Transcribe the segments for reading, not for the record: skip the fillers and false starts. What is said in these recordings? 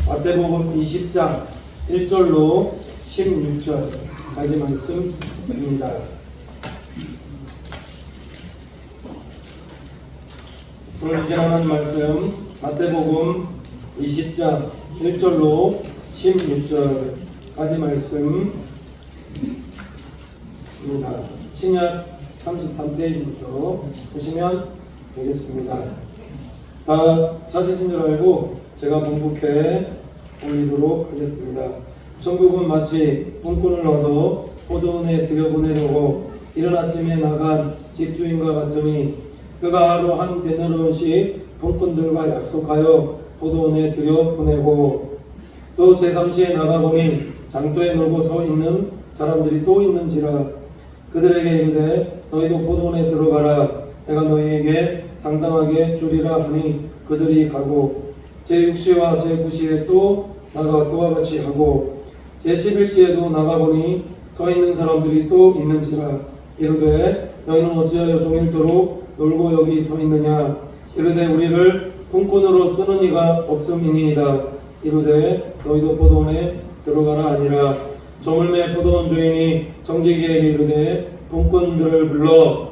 마태복음 20장 1절로 16절까지 말씀입니다. 오늘 주신 하나님 말씀 마태복음 20장 1절로 16절까지 말씀입니다. 신약 33페이지부터 보시면 되겠습니다. 다 찾으신 줄 알고 제가 번복해 올리도록 하겠습니다. 천국은 마치 꿈꾼을 얻어 포도원에 들여보내려고 이른 아침에 나간 집주인과 같으니 그가 하루 한 데나리온씩 품꾼들과 약속하여 포도원에 들여보내고 또 제3시에 나가보니 장터에 놀고 서 있는 사람들이 또 있는지라 그들에게 이르되 너희도 포도원에 들어가라 내가 너희에게 상당하게 주리라 하니 그들이 가고 제6시와 제9시에 또 나가 그와 같이 하고 제11시에도 나가보니 서 있는 사람들이 또 있는지라 이르되 너희는 어찌하여 종일토록 놀고 여기 서 있느냐 이르되 우리를 품꾼으로 쓰는 이가 없음이니이다 이르되 너희도 포도원에 들어가라 아니라 저물매 포도원 주인이 정직이에게 이르되 품꾼들을 불러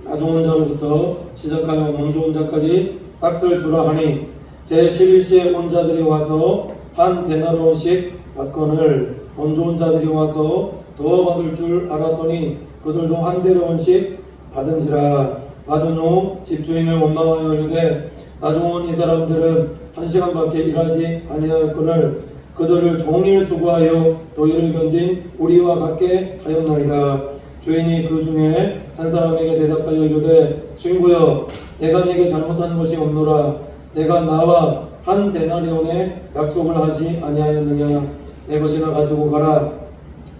나 좋은 자로부터 시작하여 몸 좋은 자까지 싹쓸 주라 하니 제11시에 온 자들이 와서 한 데나리온씩 받거늘 온 좋은 자들이 와서 더 받을 줄 알았더니 그들도 한 데나리온씩 받은지라 받은 후 집주인을 원망하여 이르되 나 좋은 이 사람들은 1시간밖에 일하지 아니하였거늘 그들을 종일 수고하여 더위를 견딘 우리와 같게 하였나이다. 주인이 그 중에 한 사람에게 대답하여 이르되 친구여 내가 네게 잘못한 것이 없노라 내가 나와 한 데나리온의 약속을 하지 아니하였느냐 내 것이나 가지고 가라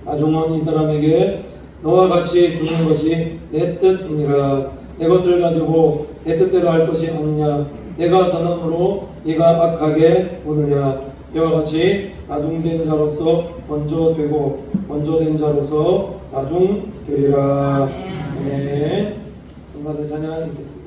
나중은 이 사람에게 너와 같이 주는 것이 내 뜻이니라 내 것을 가지고 내 뜻대로 할 것이 아니냐 내가 선함으로 네가 악하게 보느냐 이와 같이 나중된 자로서 먼저 되고 먼저 된 자로서 나중 되리라. 네. 성가대 찬양 읽겠습니다.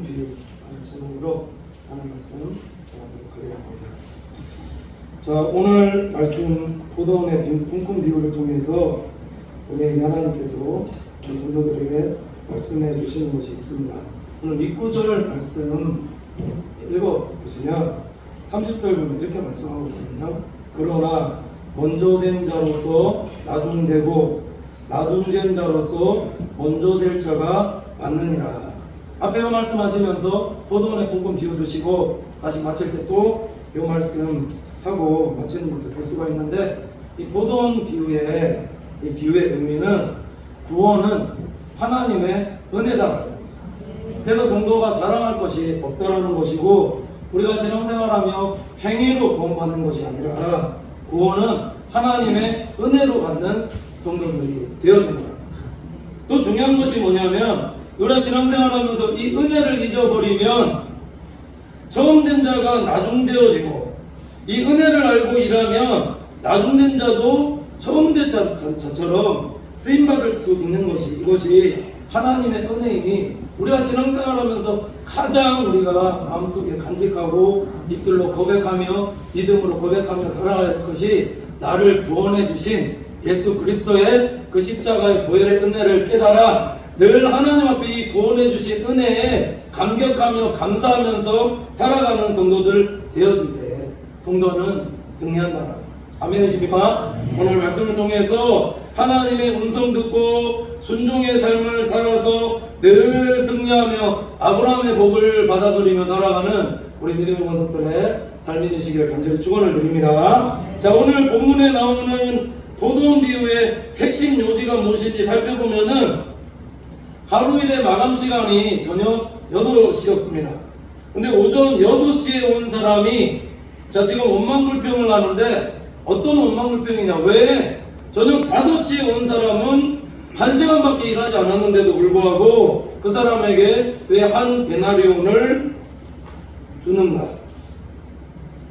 비유 제목으로 하는 말씀 전하도록 하겠습니다. 자, 오늘 말씀 포도원의 붕큰 비유를 통해서 우리 하나님께서 우리 성도들에게 말씀해 주시는 것이 있습니다. 오늘 밑구절 말씀 읽어보시면 30절 보면 이렇게 말씀하고 있거든요. 그러나 먼저 된 자로서 나중되고 나중된 자로서 먼저 될 자가 맞느니라. 앞에 이 말씀하시면서 포도원의 붕큰 비유 드시고 다시 마칠 때 또 이 말씀 하고 마치는 것을 볼 수가 있는데, 이 포도원 비유의 의미는 구원은 하나님의 은혜다. 그래서 성도가 자랑할 것이 없다라는 것이고, 우리가 신앙생활하며 행위로 구원받는 것이 아니라 구원은 하나님의 은혜로 받는 성도들이 되어진다. 또 중요한 것이 뭐냐면, 우리가 신앙생활하면서 이 은혜를 잊어버리면 처음 된 자가 나중되어지고, 이 은혜를 알고 일하면 나중된 자도 처음 된 자처럼 쓰임받을 수 있는 것이, 이것이 하나님의 은혜이니 우리가 신앙생활하면서 가장 우리가 마음속에 간직하고 입술로 고백하며 믿음으로 고백하며 살아가야 할 것이, 나를 구원해 주신 예수 그리스도의 그 십자가의 보혈의 은혜를 깨달아 늘 하나님 앞에 이 구원해 주신 은혜에 감격하며 감사하면서 살아가는 성도들 되어질 때 성도는 승리한다. 아멘이십니까? 오늘 말씀을 통해서 하나님의 음성 듣고 순종의 삶을 살아서 늘 승리하며 아브라함의 복을 받아들이며 살아가는 우리 믿음의 모습들의 삶이 되시기를 간절히 축원을 드립니다. 자, 오늘 본문에 나오는 포도원 비유의 핵심 요지가 무엇인지 살펴보면은, 하루 일의 마감 시간이 저녁 6시였습니다. 근데 오전 6시에 온 사람이 자 지금 원망불평을 하는데, 어떤 원망불평이냐, 왜 저녁 5시에 온 사람은 1시간밖에 일하지 않았는데도 불구하고 그 사람에게 왜 한 데나리온을 주는가.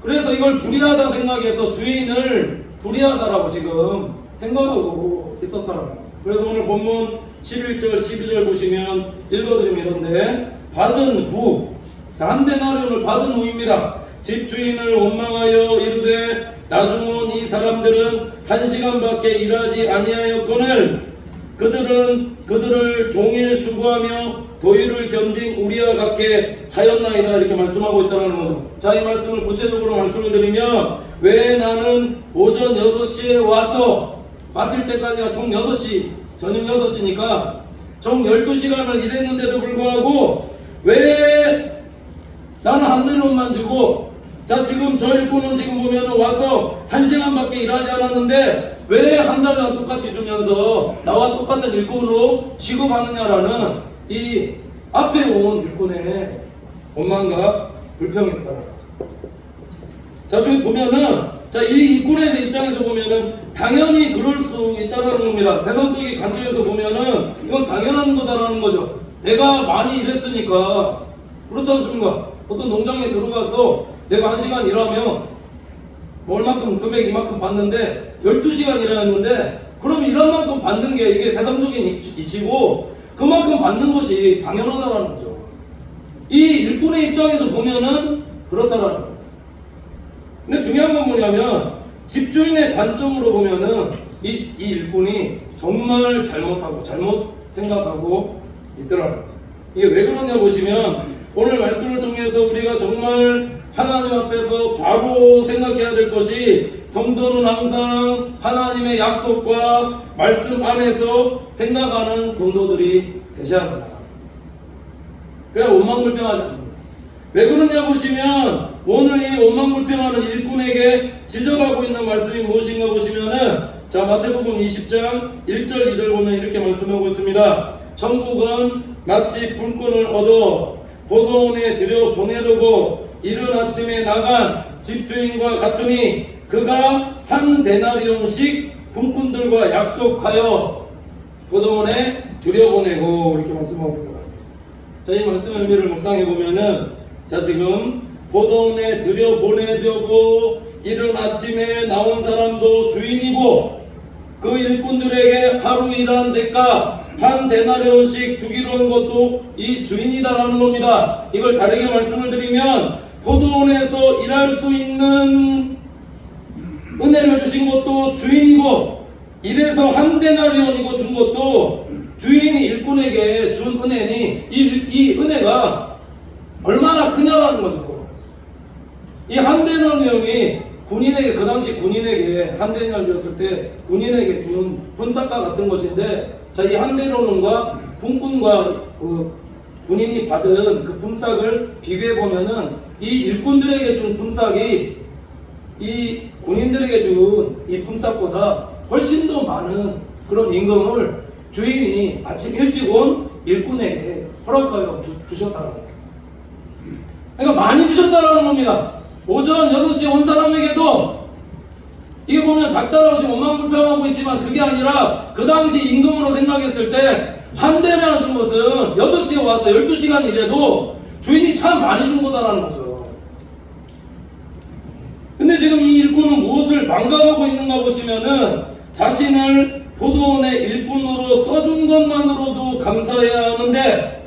그래서 이걸 불의하다 생각해서 주인을 불의하다라고 지금 생각하고 있었다라고. 그래서 오늘 본문 11절 12절 보시면 읽어드리면 이런데, 받은 후, 자, 한 데나리온을 받은 후입니다. 집주인을 원망하여 이르되 나중 온 이 사람들은 1시간밖에 일하지 아니하였거늘 그들을 종일 수고하며 도일을 견딘 우리와 같게 하였나이다. 이렇게 말씀하고 있다는 거죠. 자, 이 말씀을 구체적으로 말씀을 드리면, 왜 나는 오전 6시에 와서 마칠 때까지가 총 6시, 저녁 6시니까 총 12시간을 일했는데도 불구하고 왜 나는 한 데나리온만 주고, 자 지금 저 일꾼은 지금 보면 와서 1시간밖에 일하지 않았는데 왜 한 달이나 똑같이 주면서 나와 똑같은 일꾼으로 취급하느냐라는 이 앞에 온 일꾼의 원망과 불평이었다. 자, 저기 보면은, 자, 이 일꾼의 입장에서 보면은 당연히 그럴 수 있다는 겁니다. 세상적인 관점에서 보면은 이건 당연한 거다라는 거죠. 내가 많이 일했으니까. 그렇지 않습니까? 어떤 농장에 들어가서 내가 1시간 일하면 뭐 얼마큼 금액 이만큼 받는데 12시간 일했는데, 그럼 일한 만큼 받는 게 이게 세상적인 이치고 그만큼 받는 것이 당연하다는 거죠. 이 일꾼의 입장에서 보면은 그렇다라는 거예요. 근데 중요한 건 뭐냐면, 집주인의 관점으로 보면은 이 일꾼이 정말 잘못하고 잘못 생각하고 있더라는 거예요. 이게 왜 그러냐 보시면, 오늘 말씀을 통해서 우리가 정말 하나님 앞에서 바로 생각해야 될 것이, 성도는 항상 하나님의 약속과 말씀 안에서 생각하는 성도들이 되셔야 합니다. 그래야 원망불평하지 않습니다. 왜 그러냐 보시면, 오늘 이 원망불평하는 일꾼에게 지적하고 있는 말씀이 무엇인가 보시면은, 자, 마태복음 20장 1절 2절 보면 이렇게 말씀하고 있습니다. 천국은 마치 불꽃을 얻어 포도원에 들여 보내려고 이른 아침에 나간 집주인과 같으니, 그가 한 데나리온씩 품꾼들과 약속하여 포도원에 들여보내고, 이렇게 말씀하고 있다. 자, 이 말씀의 의미를 묵상해 보면은, 자, 지금 포도원에 들여보내려고 이른 아침에 나온 사람도 주인이고, 그 일꾼들에게 하루 일한 대가 한 데나리온씩 주기로 한 것도 이 주인이다라는 겁니다. 이걸 다르게 말씀을 드리면 포도원에서 일할 수 있는 은혜를 주신 것도 주인이고, 이래서 한 데나리온이고 준 것도 주인이 일꾼에게 준 은혜니 이 은혜가 얼마나 크냐라는 거죠. 이 한 데나리온이 군인에게, 그 당시 군인에게 한 데나리온이었을 때 군인에게 주는 분삭과 같은 것인데, 자, 이 한 데나리온과 군군과 군인이 받은 그 품삯을 비교해 보면은 이 일꾼들에게 준 품삯이 이 군인들에게 준 이 품삯보다 훨씬 더 많은 그런 임금을 주인이 아침 일찍 온 일꾼에게 허락하여 주셨다는 거예요. 그러니까 많이 주셨다라는 겁니다. 오전 6시에 온 사람에게도 이게 보면 작다라고 지금 원망 불평하고 있지만, 그게 아니라 그 당시 임금으로 생각했을 때 한 대만 준 것은 8시에 와서 12시간 일해도 주인이 참 많이 준 거다라는 거죠. 근데 지금 이 일꾼은 무엇을 망각하고 있는가 보시면은, 자신을 포도원의 일꾼으로 써준 것만으로도 감사해야 하는데,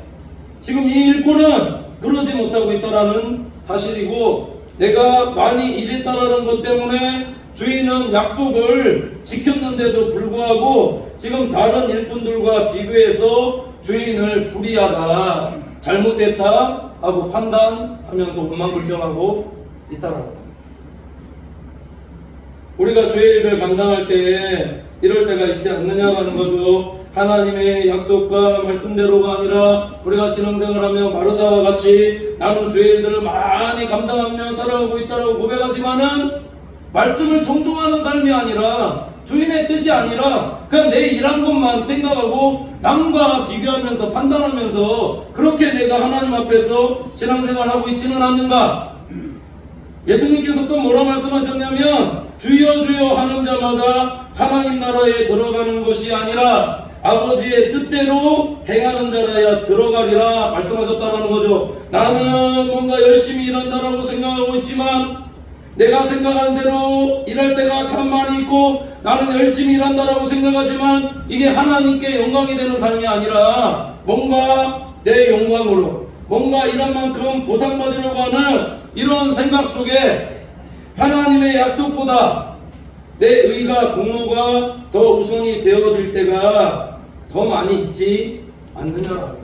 지금 이 일꾼은 그러지 못하고 있다라는 사실이고, 내가 많이 일했다라는 것 때문에 주인은 약속을 지켰는데도 불구하고 지금 다른 일꾼들과 비교해서 주인을 불의하다, 잘못됐다 하고 판단하면서 원망불평하고 있다라는 겁니다. 우리가 주의 일들 감당할 때에 이럴 때가 있지 않느냐라는 거죠. 하나님의 약속과 말씀대로가 아니라 우리가 신앙생활하며 마르다와 같이 나는 주의 일들을 많이 감당하며 살아가고 있다고 고백하지만은 말씀을 정종하는 삶이 아니라, 주인의 뜻이 아니라 그냥 내 일한 것만 생각하고 남과 비교하면서 판단하면서 그렇게 내가 하나님 앞에서 신앙생활하고 있지는 않는가? 예수님께서 또 뭐라 말씀하셨냐면, 주여 주여 하는 자마다 하나님 나라에 들어가는 것이 아니라 아버지의 뜻대로 행하는 자라야 들어가리라 말씀하셨다라는 거죠. 나는 뭔가 열심히 일한다라고 생각하고 있지만, 내가 생각한 대로 일할 때가 참 많이 있고 나는 열심히 일한다라고 생각하지만 이게 하나님께 영광이 되는 삶이 아니라 뭔가 내 영광으로, 뭔가 일한 만큼 보상받으려고 하는 이런 생각 속에 하나님의 약속보다 내 의가, 공로가 더 우선이 되어질 때가 더 많이 있지 않느냐라고.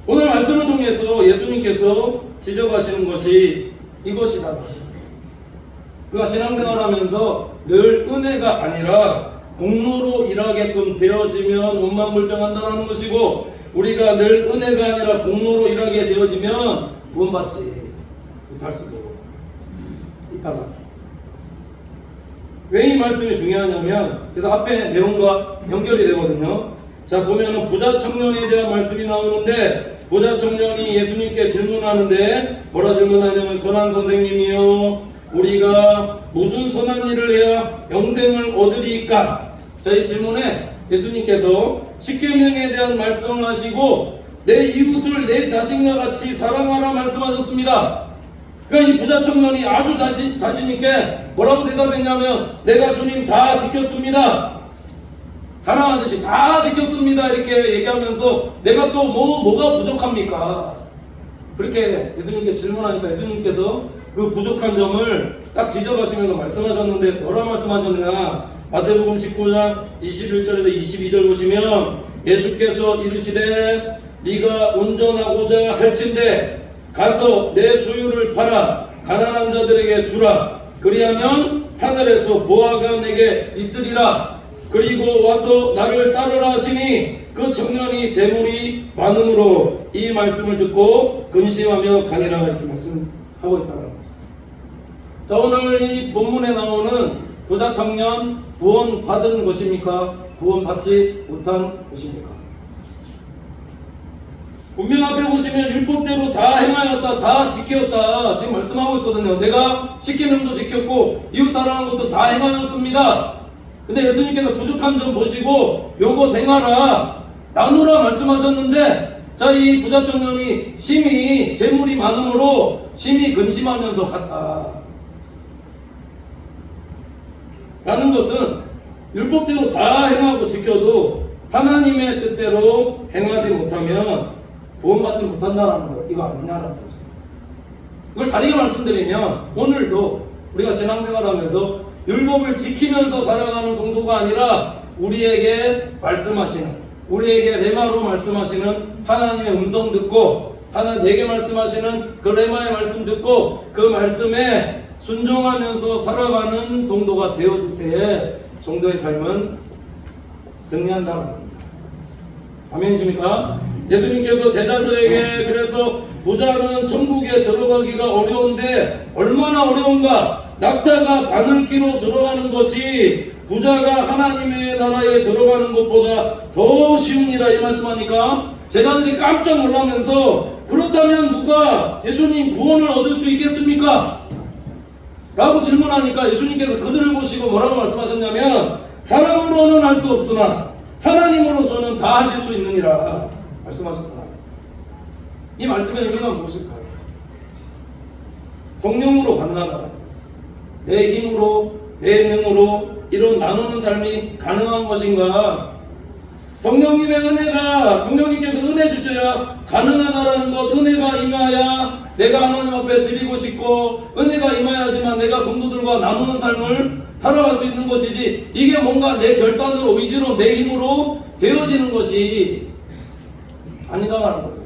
오늘 말씀을 통해서 예수님께서 지적하시는 것이 이것이다. 그가 신앙생활하면서 늘 은혜가 아니라 공로로 일하게끔 되어지면 원망불평한다는 것이고, 우리가 늘 은혜가 아니라 공로로 일하게 되어지면 구원받지 못할 수도 있다. 왜 이 말씀이 중요하냐면, 그래서 앞에 내용과 연결이 되거든요. 자, 보면은 부자 청년에 대한 말씀이 나오는데, 부자 청년이 예수님께 질문하는데 뭐라 질문하냐면, 선한 선생님이요, 우리가 무슨 선한 일을 해야 영생을 얻으리까? 자, 이 질문에 예수님께서 십계명에 대한 말씀을 하시고 내 이웃을 내 자신과 같이 사랑하라 말씀하셨습니다. 그러니까 이 부자 청년이 아주 자신 있게 뭐라고 대답했냐면, 내가 주님 다 지켰습니다. 자랑하듯이 다 지켰습니다. 이렇게 얘기하면서 내가 또 뭐가 부족합니까? 그렇게 예수님께 질문하니까 예수님께서 그 부족한 점을 딱 지적하시면서 말씀하셨는데, 뭐라 말씀하셨느냐? 마태복음 19장 21절에서 22절 보시면 예수께서 이르시되 네가 온전하고자 할진대 가서 내 소유를 팔아 가난한 자들에게 주라. 그리하면 하늘에서 보화가 내게 있으리라. 그리고 와서 나를 따르라 하시니 그 청년이 재물이 많음으로 이 말씀을 듣고 근심하며 가니라. 이렇게 말씀하고 있다는 거죠. 자, 오늘 이 본문에 나오는 부자 청년, 구원 받은 것입니까? 구원 받지 못한 것입니까? 분명 앞에 보시면 율법대로 다 행하였다, 다 지켰다 지금 말씀하고 있거든요. 내가 십계명도 지켰고 이웃 사랑하는 것도 다 행하였습니다. 근데 예수님께서 부족한 점 보시고 요거 행하라, 나누라 말씀하셨는데, 자, 이 부자 청년이 심히 재물이 많음으로 심히 근심하면서 갔다 라는 것은 율법대로 다 행하고 지켜도 하나님의 뜻대로 행하지 못하면 구원받지 못한다라는 거 이거 아니냐라는 거죠. 이걸 다르게 말씀드리면 오늘도 우리가 신앙생활하면서 율법을 지키면서 살아가는 성도가 아니라 우리에게 말씀하시는, 우리에게 레마로 말씀하시는 하나님의 음성 듣고 내게 말씀하시는 그 레마의 말씀 듣고 그 말씀에 순종하면서 살아가는 성도가 되어질 때에 성도의 삶은 승리한다는 겁니다. 아멘이십니까? 예수님께서 제자들에게 그래서 부자는 천국에 들어가기가 어려운데 얼마나 어려운가? 낙타가 바늘기로 들어가는 것이 부자가 하나님의 나라에 들어가는 것보다 더 쉬우니라 이 말씀하니까 제자들이 깜짝 놀라면서 그렇다면 누가 예수님 구원을 얻을 수 있겠습니까? 라고 질문하니까 예수님께서 그들을 보시고 뭐라고 말씀하셨냐면 사람으로는 할 수 없으나 하나님으로서는 다 하실 수 있느니라 말씀하셨구나. 이 말씀의 의미가 무엇일까요? 성령으로 가능하다. 내 힘으로 내 능으로 이런 나누는 삶이 가능한 것인가? 성령님의 은혜가 성령님께서 은혜 주셔야 가능하다라는 것, 은혜가 임하야 내가 하나님 앞에 드리고 싶고 은혜가 임하야지만 내가 성도들과 나누는 삶을 살아갈 수 있는 것이지 이게 뭔가 내 결단으로 의지로 내 힘으로 되어지는 것이 아니다라는 거죠.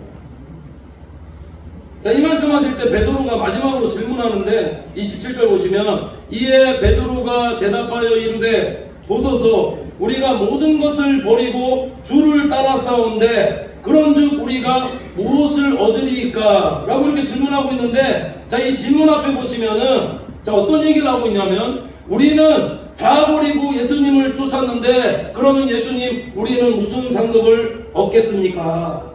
자, 이 말씀하실 때 베드로가 마지막으로 질문하는데 27절 보시면 이에 베드로가 대답하여 이르되 보소서 우리가 모든 것을 버리고 주를 따라 싸운데 그런즉 우리가 무엇을 얻으리이까? 라고 이렇게 질문하고 있는데 자, 이 질문 앞에 보시면은 자, 어떤 얘기를 하고 있냐면 우리는 다 버리고 예수님을 쫓았는데 그러면 예수님 우리는 무슨 상급을 얻겠습니까?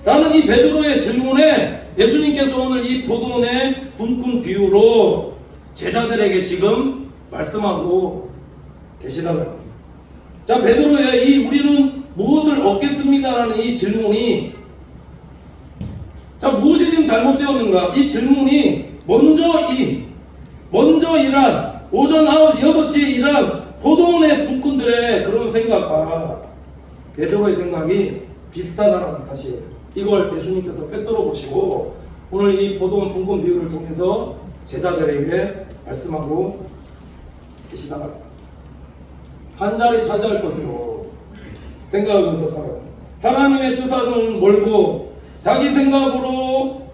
라는 이 베드로의 질문에 예수님께서 오늘 이 포도원의 굶꾼 비유로 제자들에게 지금 말씀하고 계시다는 겁니다. 자, 베드로의 이 우리는 무엇을 얻겠습니다라는 이 질문이 자, 무엇이 지금 잘못되었는가? 이 질문이 먼저 일한 오전 6시에 일한 포도원의 굶꾼들의 그런 생각과 베드로의 생각이 비슷하다는 사실, 이걸 예수님께서 꿰뚫어 보시고 오늘 이 포도원 굶꾼 비유를 통해서 제자들에게 말씀하고 계시다가 한 자리 차지할 것으로 생각하면서 살아요. 하나님의 뜻하고는 멀고 자기 생각으로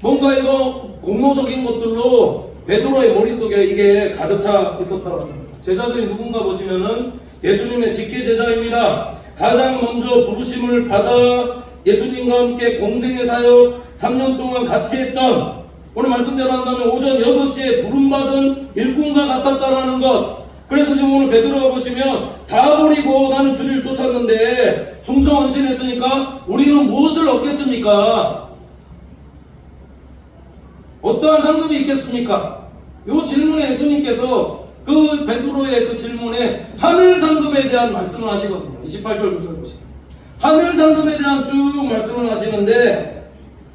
뭔가 이거 공로적인 것들로 베드로의 머릿속에 이게 가득 차 있었다고 합니다. 제자들이 누군가 보시면은 예수님의 직계 제자입니다. 가장 먼저 부르심을 받아 예수님과 함께 공생의 사역 3년 동안 같이 했던, 오늘 말씀대로 한다면 오전 6시에 부름받은 일꾼과 같았다라는 것. 그래서 지금 오늘 베드로가 보시면 다 버리고 나는 주를 쫓았는데 충성언신했으니까 우리는 무엇을 얻겠습니까? 어떠한 상급이 있겠습니까? 이 질문에 예수님께서 그 베드로의 그 질문에 하늘 상급에 대한 말씀을 하시거든요. 28절 9절 보시면 하늘 상급에 대한 쭉 말씀을 하시는데,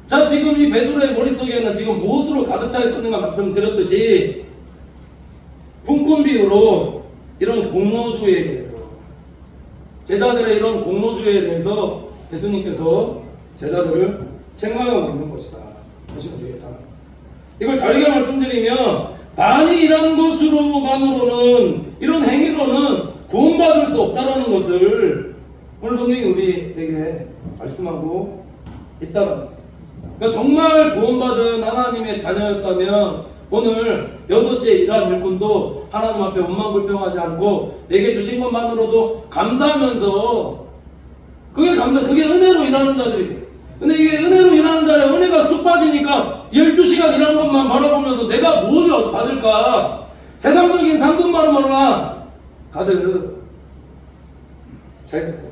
자, 지금 이 베드로의 머릿속에는 지금 무엇으로 가득 차 있었는가 말씀드렸듯이 굶꾼 비유로 이런 공로주의에 대해서, 제자들의 이런 공로주의에 대해서 예수님께서 제자들을 책망하고 있는 것이다 보시면 되겠다. 이걸 다르게 말씀드리면 많이 일한 것으로만으로는, 이런 행위로는 구원받을 수 없다는 것을 오늘 성경이 우리에게 말씀하고 있다는, 그러니까 정말 구원받은 하나님의 자녀였다면 오늘 6시에 일한 일꾼도 하나님 앞에 원망불평하지 않고 내게 주신 것만으로도 감사하면서, 그게 은혜로 일하는 자들이죠. 근데 이게 은혜로 일하는 자라 은혜가 쑥 빠지니까 12시간 일하는 것만 바라보면서 내가 뭘 받을까? 세상적인 상급만으로만 가득 차 있었다.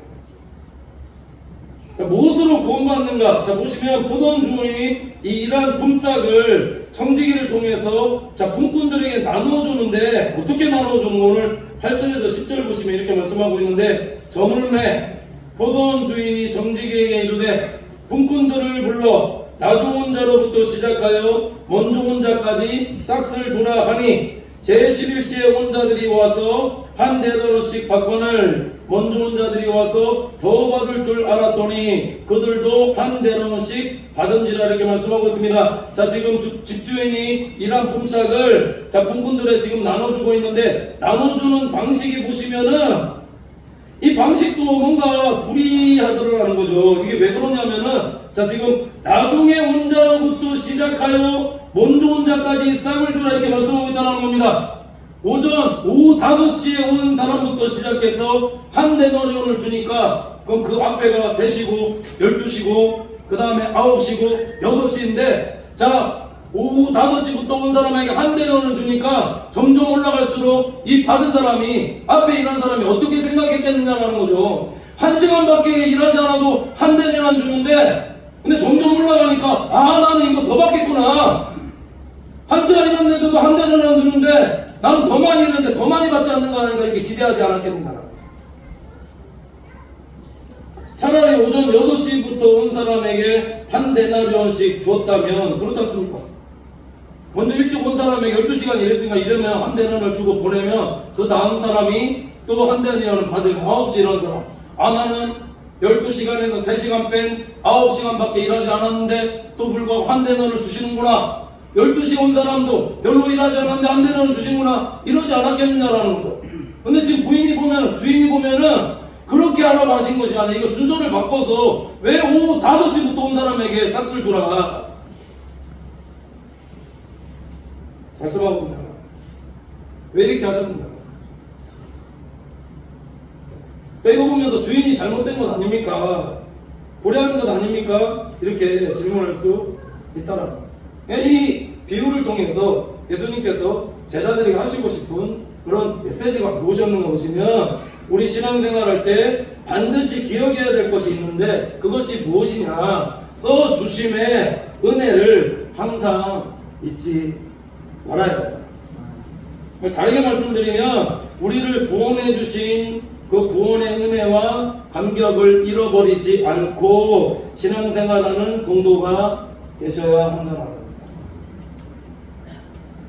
무엇으로 구원받는가? 자, 보시면 포도원 주인이 이 일한 품삯을 청지기를 통해서 자, 품꾼들에게 나누어주는데 어떻게 나누어주는 거? 오늘 8절에서 10절 보시면 이렇게 말씀하고 있는데, 저물매 포도원 주인이 청지기에게 이르되 품꾼들을 불러 나 좋은 자로부터 시작하여 먼저 온 자까지 싹을 주라 하니 제11시에 온 자들이 와서 한 대더러씩 받거늘 먼저 온 자들이 와서 더 받을 줄 알았더니 그들도 한 데나씩 받은지라 이렇게 말씀하고 있습니다. 자, 지금 집주인이 일한 품삯을 자 품꾼들에 지금 나눠주고 있는데, 나눠주는 방식이 보시면은 이 방식도 뭔가 불이하더라는 거죠. 이게 왜 그러냐면은 자 지금 나중에 온 자로부터 시작하여 먼저 온 자까지 싹을 주라 이렇게 말씀하고 있다는 겁니다. 오후 5시에 온 사람부터 시작해서 한 데나리온을 주니까 그럼 그 앞에가 3시고 12시고 그 다음에 9시고 6시인데 자 오후 5시부터 온 사람에게 한 데나리온을 주니까 점점 올라갈수록 이 받은 사람이 앞에 일한 사람이 어떻게 생각했겠느냐라는 거죠. 1시간밖에 일하지 않아도 한 데나리온 주는데 근데 점점 올라가니까 아 나는 이거 더 받겠구나. 1시간 일했는데도 한 데나리온 주는데 나는 더 많이 일했는데 더 많이 받지 않는가 하니까 이렇게 기대하지 않았겠는가. 차라리 오전 6시부터 온 사람에게 한 데나리온씩 주었다면 그렇지 않습니까? 먼저 일찍 온 사람에게 12시간 일했으니까 이러면 한 데나리온을 주고 보내면 그 다음 사람이 또 한 데나리온을 받으면 9시 일하는 사람 아 나는 12시간에서 3시간 뺀 9시간밖에 일하지 않았는데 또 불구하고 한 데나리온을 주시는구나. 12시 온 사람도 별로 일하지 않았는데 한 대는 주시구나 이러지 않았겠느냐라는 거죠. 근데 지금 주인이 보면은 그렇게 하라고 하신 것이 아니라 이거 순서를 바꿔서 왜 오후 5시부터 온 사람에게 싹을 주라. 말씀하고 있다. 왜 이렇게 하셨느냐. 이거 보면서 주인이 잘못된 것 아닙니까? 불의한 것 아닙니까? 이렇게 질문할 수 있다라는 거예요. 이 비유를 통해서 예수님께서 제자들에게 하시고 싶은 그런 메시지가 무엇이었는가 보시면 우리 신앙생활할 때 반드시 기억해야 될 것이 있는데 그것이 무엇이냐 써주심의 은혜를 항상 잊지 말아야 된다. 다르게 말씀드리면 우리를 구원해 주신 그 구원의 은혜와 감격을 잃어버리지 않고 신앙생활하는 성도가 되셔야 한다는 겁니다.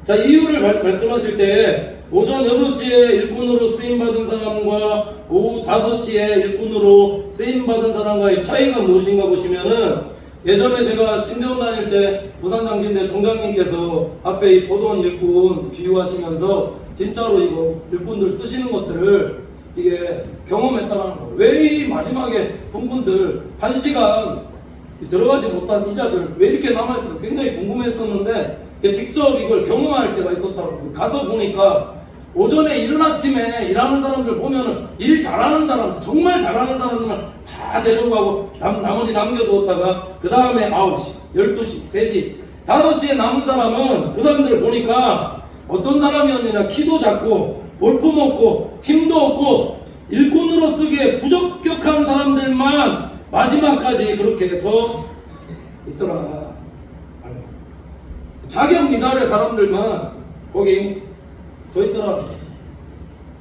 자, 이유를 말씀하실 때 오전 6시에 일꾼으로 쓰임받은 사람과 오후 5시에 일꾼으로 쓰임받은 사람과의 차이가 무엇인가 보시면은 예전에 제가 신대원 다닐 때 부산장신대 총장님께서 앞에 이 보도원 일꾼 비유하시면서 진짜로 이거 일꾼들 쓰시는 것들을 이게 경험했다는 거예요. 왜 이 마지막에 분분들 1시간 들어가지 못한 이자들 왜 이렇게 남아있을까 굉장히 궁금했었는데 직접 이걸 경험할 때가 있었다고. 가서 보니까 오전에 이른 아침에 일하는 사람들 보면은 일 잘하는 사람, 정말 잘하는 사람들만 다 데려가고 나머지 남겨두었다가 그 다음에 9시, 12시, 3시, 5시에 남은 사람은 그 사람들을 보니까 어떤 사람이었느냐. 키도 작고 볼품 없고 힘도 없고 일꾼으로 쓰기에 부적격한 사람들만 마지막까지 그렇게 해서 있더라. 자격 미달의 사람들만 거기 서 있더라.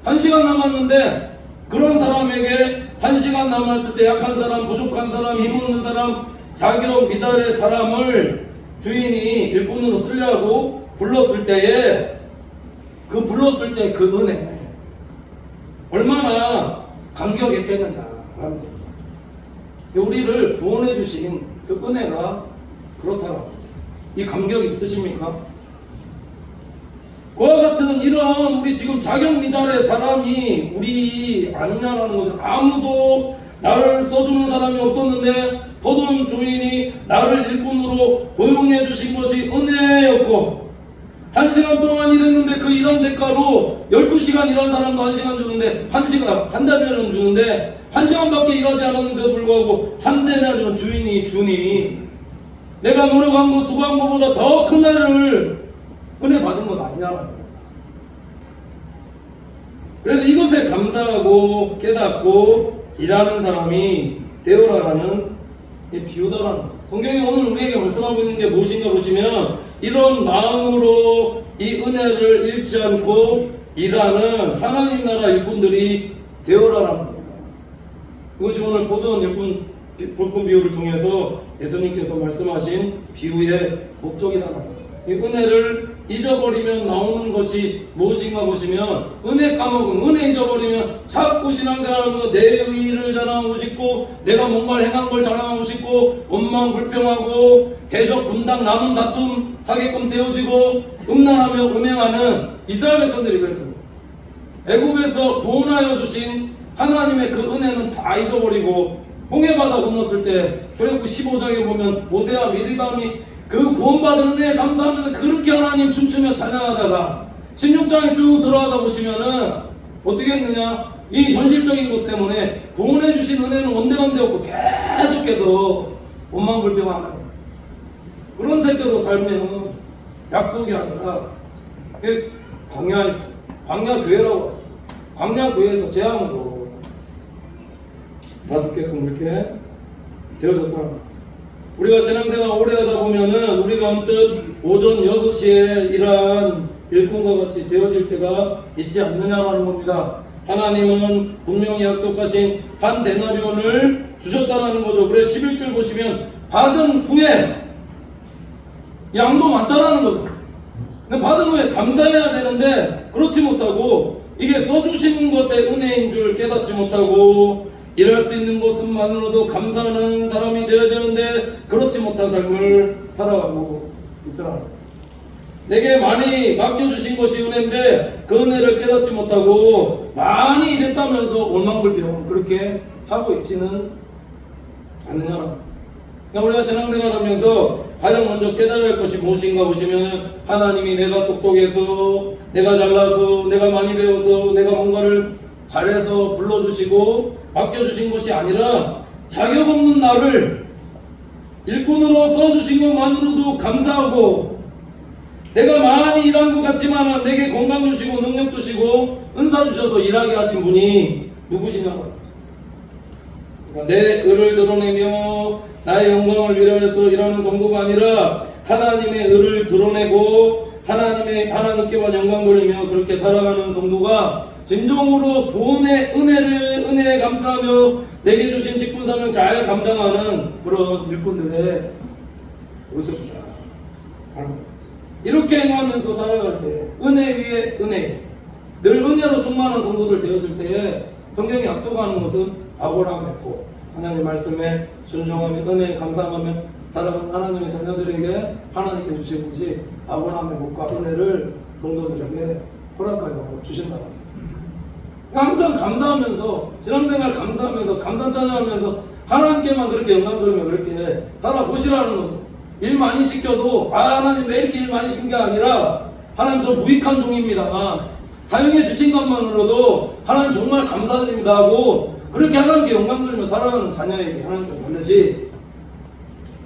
1시간 남았는데 그런 사람에게 1시간 남았을 때 약한 사람, 부족한 사람, 힘없는 사람, 자격 미달의 사람을 주인이 일꾼으로 쓰려고 불렀을 때에 불렀을 때 그 은혜 얼마나 감격했겠느냐. 우리를 구원해 주신 그 은혜가 그렇다라고. 이 감격이 있으십니까? 그와 같은 이런 우리 지금 자격 미달의 사람이 우리 아니냐라는 거죠. 아무도 나를 써주는 사람이 없었는데 보던 주인이 나를 일꾼으로 고용해 주신 것이 은혜였고 1시간 동안 일했는데 그 일한 대가로 12시간 일한 사람도 1시간 주는데 1시간 한 데나리온 주는데 1시간밖에 일하지 않았는데도 불구하고 한 데나리온 주인이 주니 내가 노력한 것, 수고한 것보다 더 큰 은혜를 은혜 받은 것 아니냐. 그래서 이것에 감사하고 깨닫고 일하는 사람이 되어라라는 비유다라는 것. 성경이 오늘 우리에게 말씀하고 있는 게 무엇인가 보시면 이런 마음으로 이 은혜를 잃지 않고 일하는 하나님 나라 일꾼들이 되어라라는 겁니다. 이것이 오늘 보던 불금 비유를 통해서 예수님께서 말씀하신 비유의 목적이라는 겁니다. 이 은혜를 잊어버리면 나오는 것이 무엇인가 보시면, 은혜 까먹은, 은혜 잊어버리면 자꾸 신앙생활하면서 내 의의를 자랑하고 싶고, 내가 뭔가를 행한 걸 자랑하고 싶고, 원망 불평하고, 대적 분당 나눔 다툼 하게끔 되어지고, 음란하며 음행하는 이스라엘 백성들이 그랬거든요. 애굽에서 구원하여 주신 하나님의 그 은혜는 다 잊어버리고, 홍해바다 건넜을 때 출애굽기 15장에 보면 모세와 미리밤이 그 구원받은 은혜에 감사하면서 그렇게 하나님 춤추며 찬양하다가 16장에 쭉 들어가다 보시면은 어떻게 했느냐, 이 현실적인 것 때문에 구원해 주신 은혜는 온데간데 없고 계속해서 원망불평하는 그런 세대로 살면 약속이 아니라 광야 교회라고 하죠. 광야 교회에서 재앙으로 다 죽게끔 이렇게 되어졌다. 우리가 신앙생활 오래 하다 보면은 우리가 언뜻 오전 6시에 이러한 일꾼과 같이 되어질 때가 있지 않느냐라는 겁니다. 하나님은 분명히 약속하신 한 데나리온을 주셨다는 거죠. 그래서 11절 보시면 받은 후에 양도 많다라는 거죠. 근데 받은 후에 감사해야 되는데 그렇지 못하고, 이게 써주신 것의 은혜인 줄 깨닫지 못하고, 일할 수 있는 것만으로도 감사하는 사람이 되어야 되는데 그렇지 못한 삶을 살아가고 있더라. 내게 많이 맡겨주신 것이 은혜인데 그 은혜를 깨닫지 못하고 많이 일했다면서 원망불평 그렇게 하고 있지는 않느냐라. 그러니까 우리가 신앙생활하면서 가장 먼저 깨달아야 할 것이 무엇인가 보시면, 하나님이 내가 똑똑해서, 내가 잘나서, 내가 많이 배워서, 내가 뭔가를 잘해서 불러주시고 맡겨주신 것이 아니라 자격 없는 나를 일꾼으로 써주신 것만으로도 감사하고, 내가 많이 일한 것 같지만 내게 건강 주시고 능력 주시고 은사 주셔서 일하게 하신 분이 누구시냐. 내 의를 드러내며 나의 영광을 위하여서 일하는 성도가 아니라 하나님의 의를 드러내고 하나님께만 영광 돌리며 그렇게 살아가는 성도가 진정으로 구원의 은혜에 감사하며 내게 주신 직분 사명 잘 감당하는 그런 일꾼들의 모습이다. 이렇게 행하면서 살아갈 때 은혜 위에 은혜, 늘 은혜로 충만한 성도들 되어질 때에 성경이 약속하는 것은 아브라함의 복, 하나님의 말씀에 순종하며 은혜에 감사하며 살아가는 하나님의 자녀들에게 하나님께 주신 것이 아브라함의 복과 은혜를 성도들에게 허락하여 주신다. 항상 감사하면서, 신앙생활 감사하면서, 감사 찬양하면서 하나님께만 그렇게 영광 돌리며 그렇게 살아보시라는 거죠. 일 많이 시켜도 하나님 왜 이렇게 일 많이 시킨 게 아니라, 하나님 저 무익한 종입니다만 사용해 주신 것만으로도 하나님 정말 감사드립니다 하고 그렇게 하나님께 영광 돌리며 살아가는 자녀에게 하나님께 반드시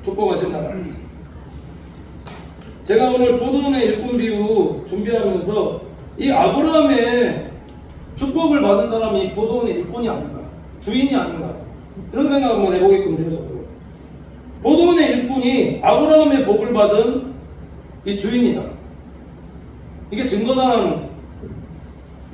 축복하신다. 제가 오늘 보도원의 일꾼 비유 준비하면서 이 아브라함의 축복을 받은 사람이 보도원의 일꾼이 아닌가, 주인이 아닌가, 이런 생각 한번 해보게끔 되어졌고요. 보도원의 일꾼이 아브라함의 복을 받은 이 주인이다. 이게 증거다라는.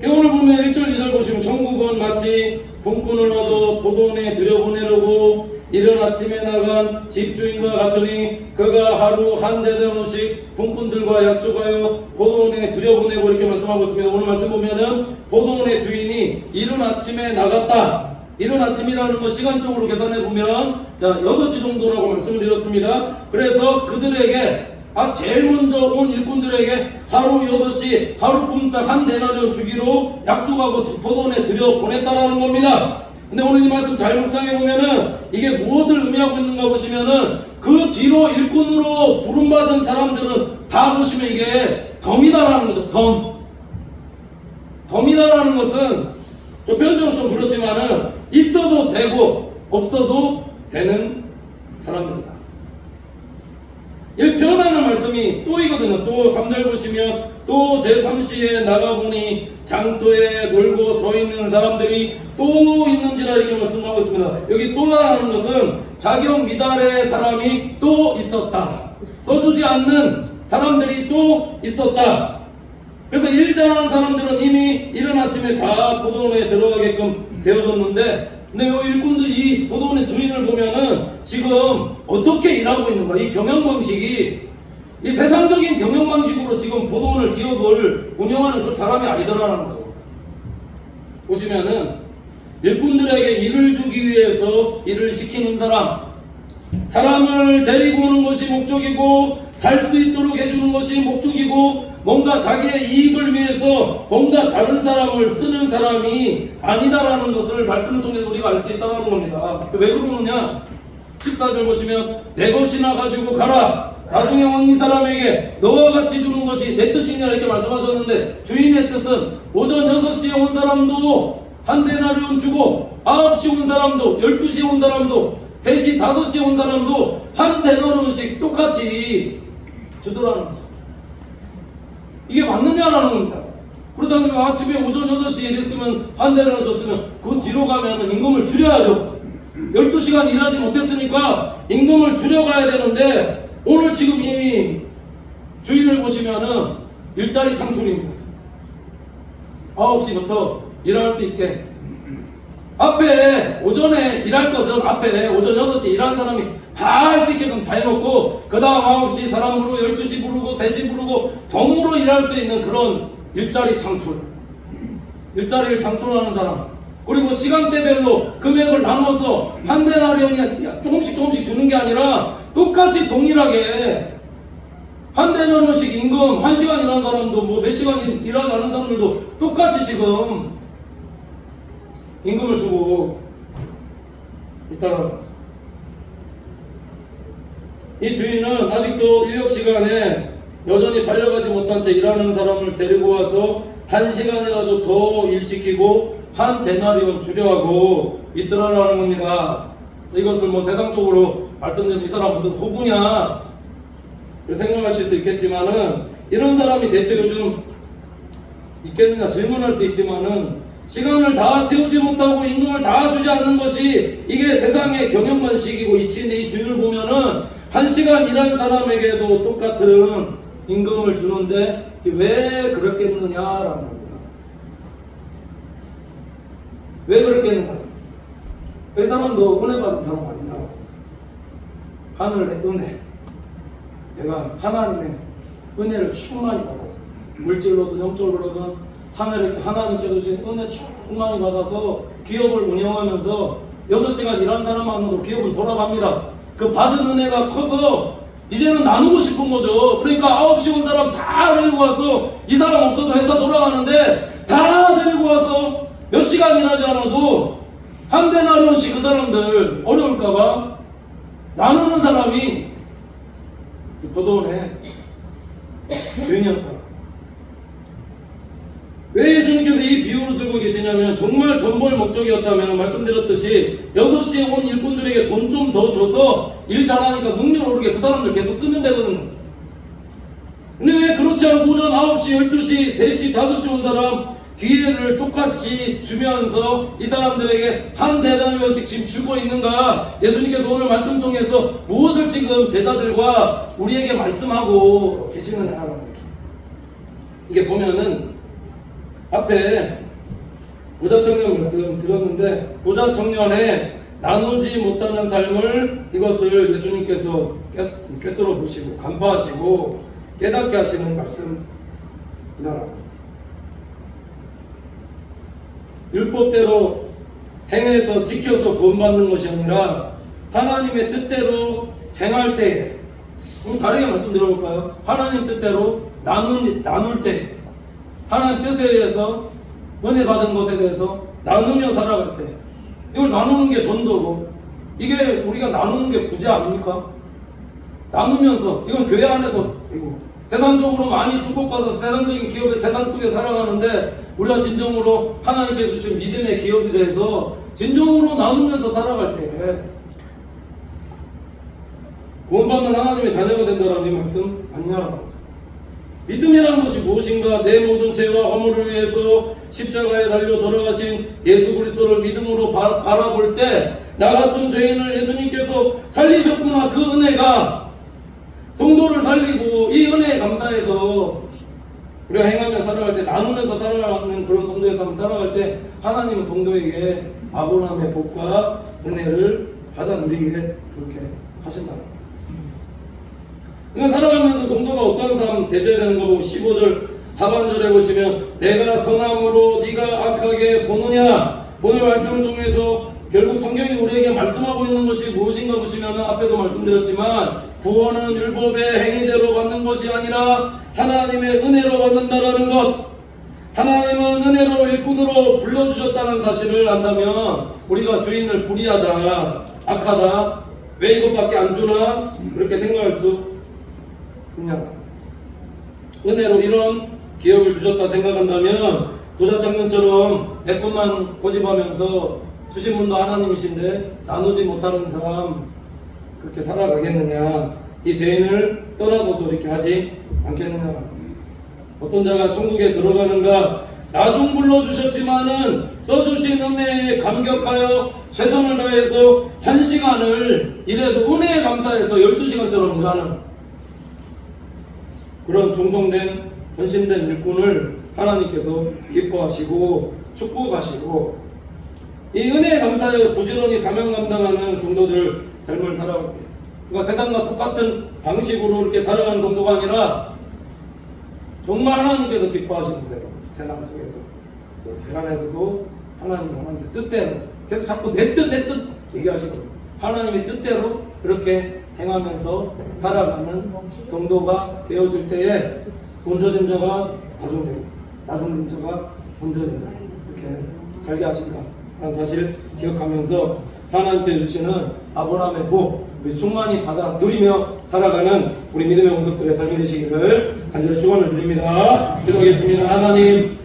오늘 보면 1절 2절 보시면, 천국은 마치 분꾼을 얻어 보도원에 들여보내려고 이른 아침에 나간 집주인과 같으니 그가 하루 한 대대로씩 분꾼들과 약속하여 보도원에 들여보내고, 이렇게 말씀하고 있습니다. 오늘 말씀 보면은 보도원의 주인이 이른 아침에 나갔다. 이른 아침이라는 거 시간적으로 계산해 보면 6시 정도라고 말씀을 드렸습니다. 그래서 그들에게 제일 먼저 온 일꾼들에게 하루 6시 하루 품삯 한 데나리온 주기로 약속하고 보도원에 들여보냈다라는 겁니다. 근데 오늘 이 말씀 잘 묵상해 보면은 이게 무엇을 의미하고 있는가 보시면은, 그 뒤로 일꾼으로 부름받은 사람들은 다 보시면 이게 덤이다라는 거죠. 덤이다라는 것은 좀 표현적으로 좀 그렇지만은 있어도 되고 없어도 되는 사람들이다. 이 표현하는 말씀이 또 이거든요. 또 3절 보시면, 또 제3시에 나가보니 장터에 놀고 서 있는 사람들이 또 있는지라, 이렇게 말씀하고 있습니다. 여기 또라는 것은 자격 미달의 사람이 또 있었다. 써주지 않는 사람들이 또 있었다. 그래서 일 잘하는 사람들은 이미 이른 아침에 다 보도원에 들어가게끔 되어졌는데, 근데 이 일꾼들, 이 보도원의 주인을 보면은 지금 어떻게 일하고 있는가, 이 경영 방식이 이 세상적인 경영 방식으로 지금 본원을 기업을 운영하는 그 사람이 아니더라는 거죠. 보시면은 일꾼들에게 일을 주기 위해서 일을 시키는 사람을 데리고 오는 것이 목적이고 살 수 있도록 해주는 것이 목적이고 뭔가 자기의 이익을 위해서 뭔가 다른 사람을 쓰는 사람이 아니다라는 것을 말씀을 통해서 우리가 알 수 있다는 겁니다. 왜 그러느냐? 14절 보시면 내 것이나 가지고 가라. 나중에 온 이 사람에게 너와 같이 주는 것이 내 뜻이냐 이렇게 말씀하셨는데 주인의 뜻은 오전 6시에 온 사람도 한 데나리온 주고 9시 온 사람도 12시에 온 사람도 3시 5시에 온 사람도 한 데나리온씩 똑같이 주더라는 거죠. 이게 맞느냐라는 겁니다. 그렇지 않습니까? 아침에 오전 8시에 이랬으면 한 데나리온 줬으면 그 뒤로 가면 임금을 줄여야죠. 12시간 일하지 못했으니까 임금을 줄여가야 되는데 오늘 지금 이 주인을 보시면은 일자리 창출입니다. 9시부터 일할 수 있게 앞에 오전에 일할 거든 앞에 오전 6시 일하는 사람이 다 할 수 있게끔 다 해놓고 그 다음 9시 사람 부르고 12시 부르고 3시 부르고 덤으로 일할 수 있는 그런 일자리 창출, 일자리를 창출하는 사람, 그리고 시간대별로 금액을 나눠서 한 데나리온이 조금씩 주는 게 아니라 똑같이 동일하게 한 데나리온씩 임금 1시간 일하는 사람도 뭐 몇 시간 일하지 않은 사람들도 똑같이 지금 임금을 주고 있다는 이 주인은 아직도 인력 시간에 여전히 팔려가지 못한 채 일하는 사람을 데리고 와서 1시간이라도 더 일시키고 한 데나리온 주려하고 있더라라는 겁니다. 이것을 뭐 세상적으로 말씀드리면 이 사람 무슨 호구냐 생각하실 수 있겠지만은 이런 사람이 대체 요즘 있겠느냐 질문할 수 있지만은 시간을 다 채우지 못하고 임금을 다 주지 않는 것이 이게 세상의 경영 방식이고 이치인데 이 주인을 보면은 1시간 일한 사람에게도 똑같은 임금을 주는데 왜 그렇겠느냐라는 겁니다. 왜 그렇겠느냐? 이 사람도 은혜 받은 사람 아니냐? 하늘의 은혜. 내가 하나님의 은혜를 충만히 받았어. 물질로든 영적으로든 하나님께 주신 은혜 충만히 받아서 기업을 운영하면서 6시간 일한 사람만으로 기업은 돌아갑니다. 그 받은 은혜가 커서 이제는 나누고 싶은 거죠. 그러니까 9시 온 사람 다 데리고 와서 이 사람 없어도 회사 돌아가는데 다 데리고 와서 몇 시간 일하지 않아도 한 데나리온씩 그 사람들 어려울까봐 나누는 사람이 포도원의 주인이었다. 왜 예수님께서 이 비유를 들고 계시냐면 정말 돈 벌 목적이었다면 말씀드렸듯이 6시에 온 일꾼들에게 돈 좀 더 줘서 일 잘하니까 능력 오르게 그 사람들 계속 쓰면 되거든요. 근데 왜 그렇지 않고 오전 9시, 12시, 3시, 5시 온 사람 기회를 똑같이 주면서 이 사람들에게 한 대단원씩 지금 주고 있는가? 예수님께서 오늘 말씀 통해서 무엇을 지금 제자들과 우리에게 말씀하고 계시느냐? 이게 보면은 앞에 부자 청년 말씀 드렸는데 부자 청년의 나누지 못하는 삶을 이것을 예수님께서 꿰뚫어 보시고 간파하시고 깨닫게 하시는 말씀이다. 율법대로 행해서 지켜서 구원받는 것이 아니라 하나님의 뜻대로 행할 때에 다르게 말씀드려볼까요? 하나님 뜻대로 나눌 때 하나님 뜻에 의해서 은혜 받은 것에 대해서 나누며 살아갈 때 이걸 나누는 게 전도고 이게 우리가 나누는 게 부재 아닙니까? 나누면서 이건 교회 안에서 이거 세상적으로 많이 축복받아서 세상적인 기업의 세상 속에 살아가는데 우리가 진정으로 하나님께서 주신 믿음의 기업에 대해서 진정으로 나누면서 살아갈 때 구원받는 하나님의 자녀가 된다는 이 말씀 아니냐라고. 믿음이라는 것이 무엇인가? 내 모든 죄와 허물을 위해서 십자가에 달려 돌아가신 예수 그리스도를 믿음으로 바라볼 때 나 같은 죄인을 예수님께서 살리셨구나. 그 은혜가 성도를 살리고 이 은혜에 감사해서 우리가 행하며 살아갈 때 나누면서 살아가는 그런 성도의 삶을 살아갈 때 하나님은 성도에게 아브라함의 복과 은혜를 받아 누리게 그렇게 하신다. 그러니까 살아가면서 성도가 어떠한 삶 되셔야 되는 거 보고 15절 하반절에 보시면 내가 선함으로 네가 악하게 보느냐. 오늘 말씀을 통해서 결국 성경이 우리에게 말씀하고 있는 것이 무엇인가 보시면 앞에도 말씀드렸지만 구원은 율법의 행위대로 받는 것이 아니라 하나님의 은혜로 받는다라는 것. 하나님은 은혜로 일꾼으로 불러주셨다는 사실을 안다면 우리가 주인을 불의하다, 악하다, 왜 이것밖에 안 주나 그렇게 생각할 수 그냥 은혜로 이런 기업을 주셨다 생각한다면 부자 청년처럼 내 것만 고집하면서 주신 분도 하나님이신데 나누지 못하는 사람 그렇게 살아가겠느냐. 이 죄인을 떠나서서 이렇게 하지 않겠느냐. 어떤 자가 천국에 들어가는가. 나중 불러주셨지만은 써주신 은혜에 감격하여 최선을 다해서 1시간을 일해도 은혜에 감사해서 12시간처럼 일하는 그런 충성된 헌신된 일꾼을 하나님께서 기뻐하시고 축복하시고 이 은혜에 감사하여 부지런히 사명 감당하는 성도들 삶을 살아가세요. 그러니까 세상과 똑같은 방식으로 이렇게 살아가는 성도가 아니라 정말 하나님께서 기뻐하시는 대로 세상 속에서 그 안에서도 하나님의 뜻대로 그래서 자꾸 내 뜻 얘기하시거든요. 하나님의 뜻대로 그렇게 행하면서 살아가는 성도가 되어질 때에 먼저 된 자가 나중되고 나중 된 자가 먼저 된 자 이렇게 살게 하신다 라는 사실 기억하면서 하나님께 주시는 아브라함의 복 우리 충만히 받아 누리며 살아가는 우리 믿음의 원석들의 삶이 되시기를 간절히 축원을 드립니다. 기도하겠습니다. 하나님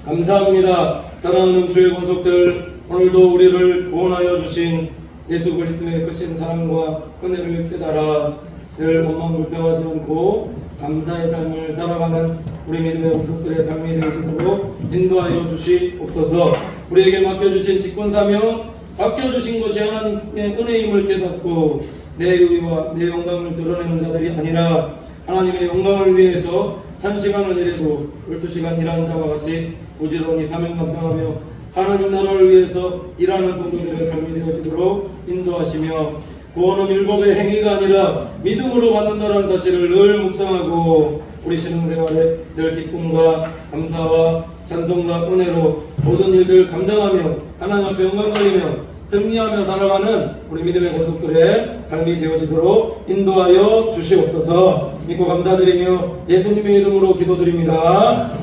감사합니다. 사랑하는 주의 원석들 오늘도 우리를 구원하여 주신 예수 그리스도의 크신 사랑과 은혜를 깨달아 늘 원망불평하지 않고 감사의 삶을 살아가는 우리 믿음의 원석들의 삶이 되어지도록 인도하여 주시옵소서. 우리에게 맡겨주신 직분사명 맡겨주신 것이 하나님의 은혜임을 깨닫고 내 의와 내 영광을 드러내는 자들이 아니라 하나님의 영광을 위해서 1시간을 일해도 12시간 일하는 자와 같이 부지런히 사명 감당하며 하나님 나라를 위해서 일하는 성도들의 삶이 되어지도록 인도하시며 구원은 율법의 행위가 아니라 믿음으로 받는다는 사실을 늘 묵상하고 우리 신앙생활에 늘 기쁨과 감사와 찬송과 은혜로 모든 일들 감당하며 하나님 앞에 영광 돌리며 승리하며 살아가는 우리 믿음의 권속들의 삶이 되어지도록 인도하여 주시옵소서. 믿고 감사드리며 예수님의 이름으로 기도드립니다.